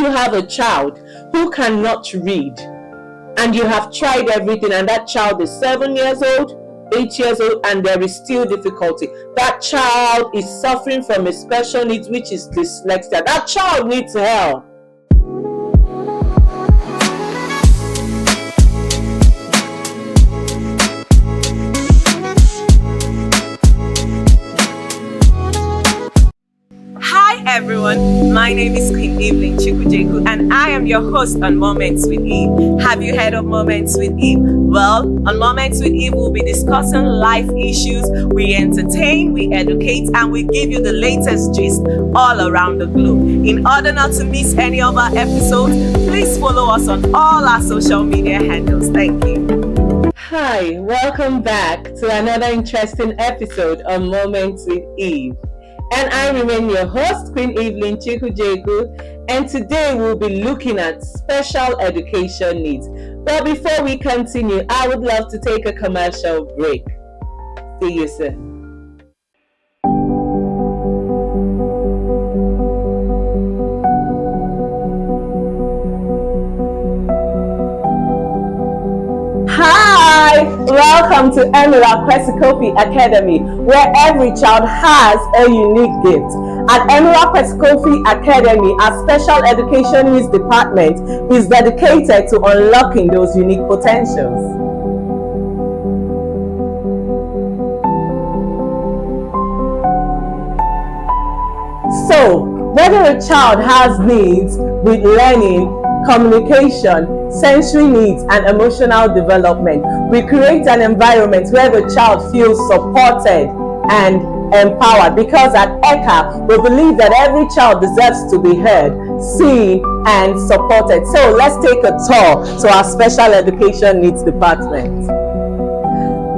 you have a child who cannot read and you have tried everything and that child is 7 years old, 8 years old, and there is still difficulty, that child is suffering from a special needs, which is dyslexia, that child needs help. Everyone, my name is Queen Evelyn Chikujeku and I am your host on Moments with Eve. Have you heard of Moments with Eve? Well, on Moments with Eve, we'll be discussing life issues, we entertain, we educate, and we give you the latest gist all around the globe. In order not to miss any of our episodes, please follow us on all our social media handles. Thank you. Hi, welcome back to another interesting episode on Moments with Eve. And I remain your host, Queen Evelyn Chikujeku, and today we'll be looking at special education needs. But before we continue, I would love to take a commercial break. See you soon. Hi, welcome to Emerald Kwesikofi Academy, where every child has a unique gift. At Emerald Kwesikofi Academy, our special education needs department is dedicated to unlocking those unique potentials. So, whether a child has needs with learning, communication, sensory needs, and emotional development, we create an environment where the child feels supported and empowered, because at ECA we believe that every child deserves to be heard, seen, and supported. So let's take a tour to our special education needs department.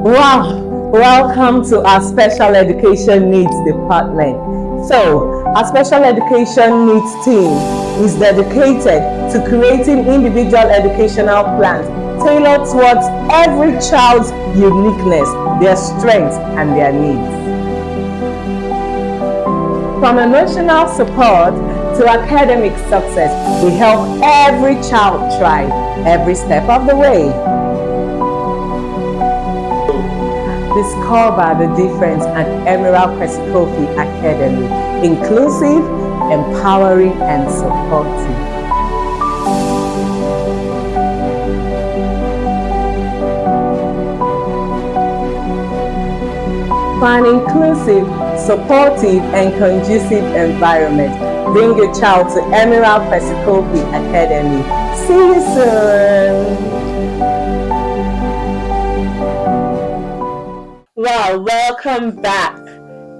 Wow, welcome to our special education needs department. So our special education needs team is dedicated to creating individual educational plans tailored towards every child's uniqueness, their strengths, and their needs. From emotional support to academic success, we help every child thrive every step of the way. Discover the difference at Emerald Kwesikofi Academy. Inclusive, empowering, and supportive. For an inclusive, supportive, and conducive environment, bring your child to Emerald Kwesikofi Academy. See you soon. Wow, welcome back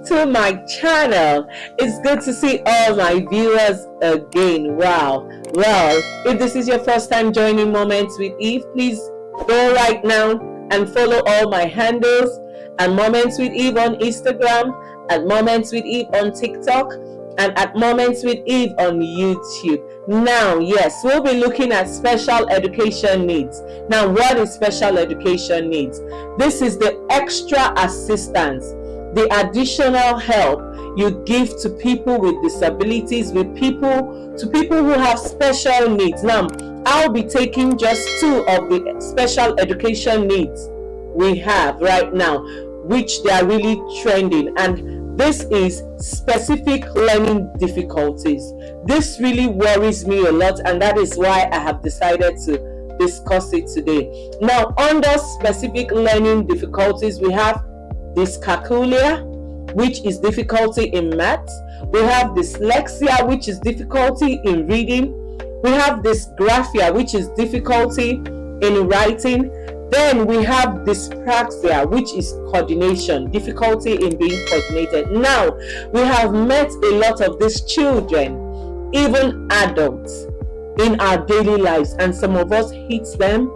to my channel. It's good to see all my viewers again. Wow. Well, if this is your first time joining Moments with Eve, please go right now and follow all my handles at Moments with Eve on Instagram, at Moments with Eve on TikTok, and at Moments with Eve on YouTube. Now, yes, we'll be looking at special education needs. Now, what is special education needs? This is the extra assistance, the additional help you give to people with disabilities, to people who have special needs. Now, I'll be taking just two of the special education needs we have right now, which they are really trending, and this is specific learning difficulties. This really worries me a lot, and that is why I have decided to discuss it today. Now, under specific learning difficulties, we have dyscalculia, which is difficulty in math. We have dyslexia, which is difficulty in reading. We have dysgraphia, which is difficulty in writing. Then we have dyspraxia, which is coordination, difficulty in being coordinated. Now, we have met a lot of these children, even adults, in our daily lives, and some of us hit them.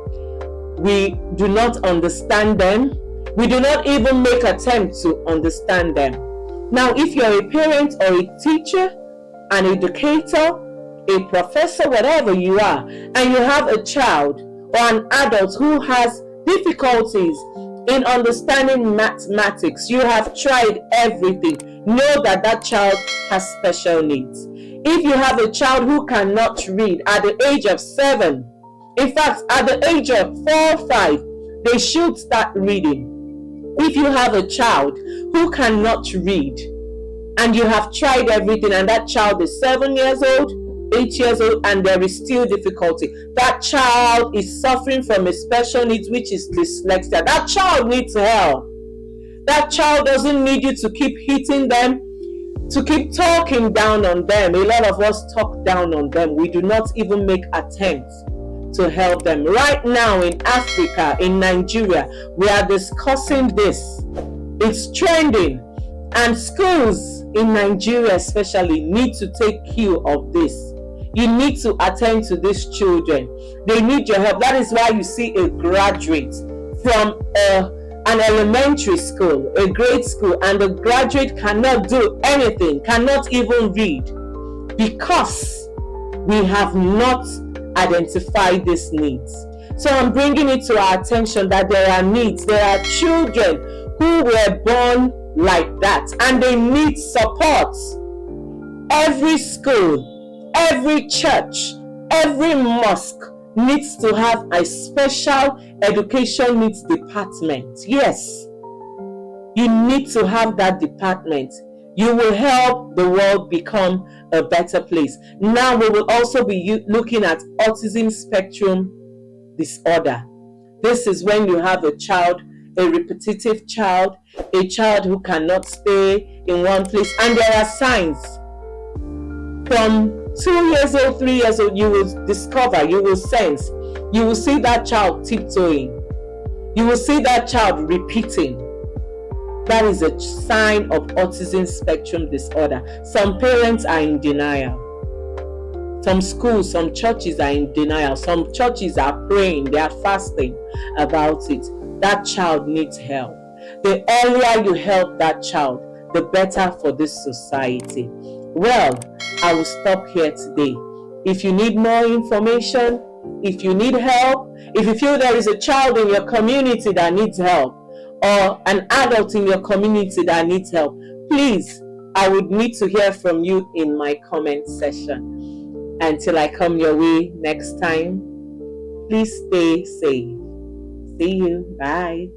We do not understand them. We do not even make attempts to understand them. Now, if you're a parent or a teacher, an educator, a professor, whatever you are, and you have a child or an adult who has difficulties in understanding mathematics, you have tried everything, know that that child has special needs. If you have a child who cannot read at the age of 7, in fact, at the age of 4, 5, they should start reading. If you have a child who cannot read and you have tried everything and that child is 7 years old, 8 years old, and there is still difficulty, that child is suffering from a special needs, which is dyslexia. That child needs help. That child doesn't need you to keep hitting them, to keep talking down on them. A lot of us talk down on them. We do not even make attempts to help them. Right now in Africa, in Nigeria, we are discussing this. It's trending, and schools in Nigeria especially need to take cue of this. You need to attend to these children. They need your help. That is why you see a graduate from an elementary school, a grade school, and the graduate cannot do anything, cannot even read, because we have not identified these needs. So I'm bringing it to our attention that there are needs. There are children who were born like that and they need support. Every school, every church, every mosque needs to have a special education needs department. Yes, you need to have that department. You will help the world become a better place. Now we will also be looking at autism spectrum disorder. This is when you have a child, a repetitive child, a child who cannot stay in one place, and there are signs. From 2 years old, 3 years old, you will discover, you will sense, you will see that child tiptoeing. You will see that child repeating. That is a sign of autism spectrum disorder. Some parents are in denial. Some schools, some churches are in denial. Some churches are praying, they are fasting about it. That child needs help. The earlier you help that child, the better for this society. Well, I will stop here today. If you need more information, if you need help, if you feel there is a child in your community that needs help, or an adult in your community that needs help, please, I would need to hear from you in my comment section. Until I come your way next time, please stay safe. See you. Bye.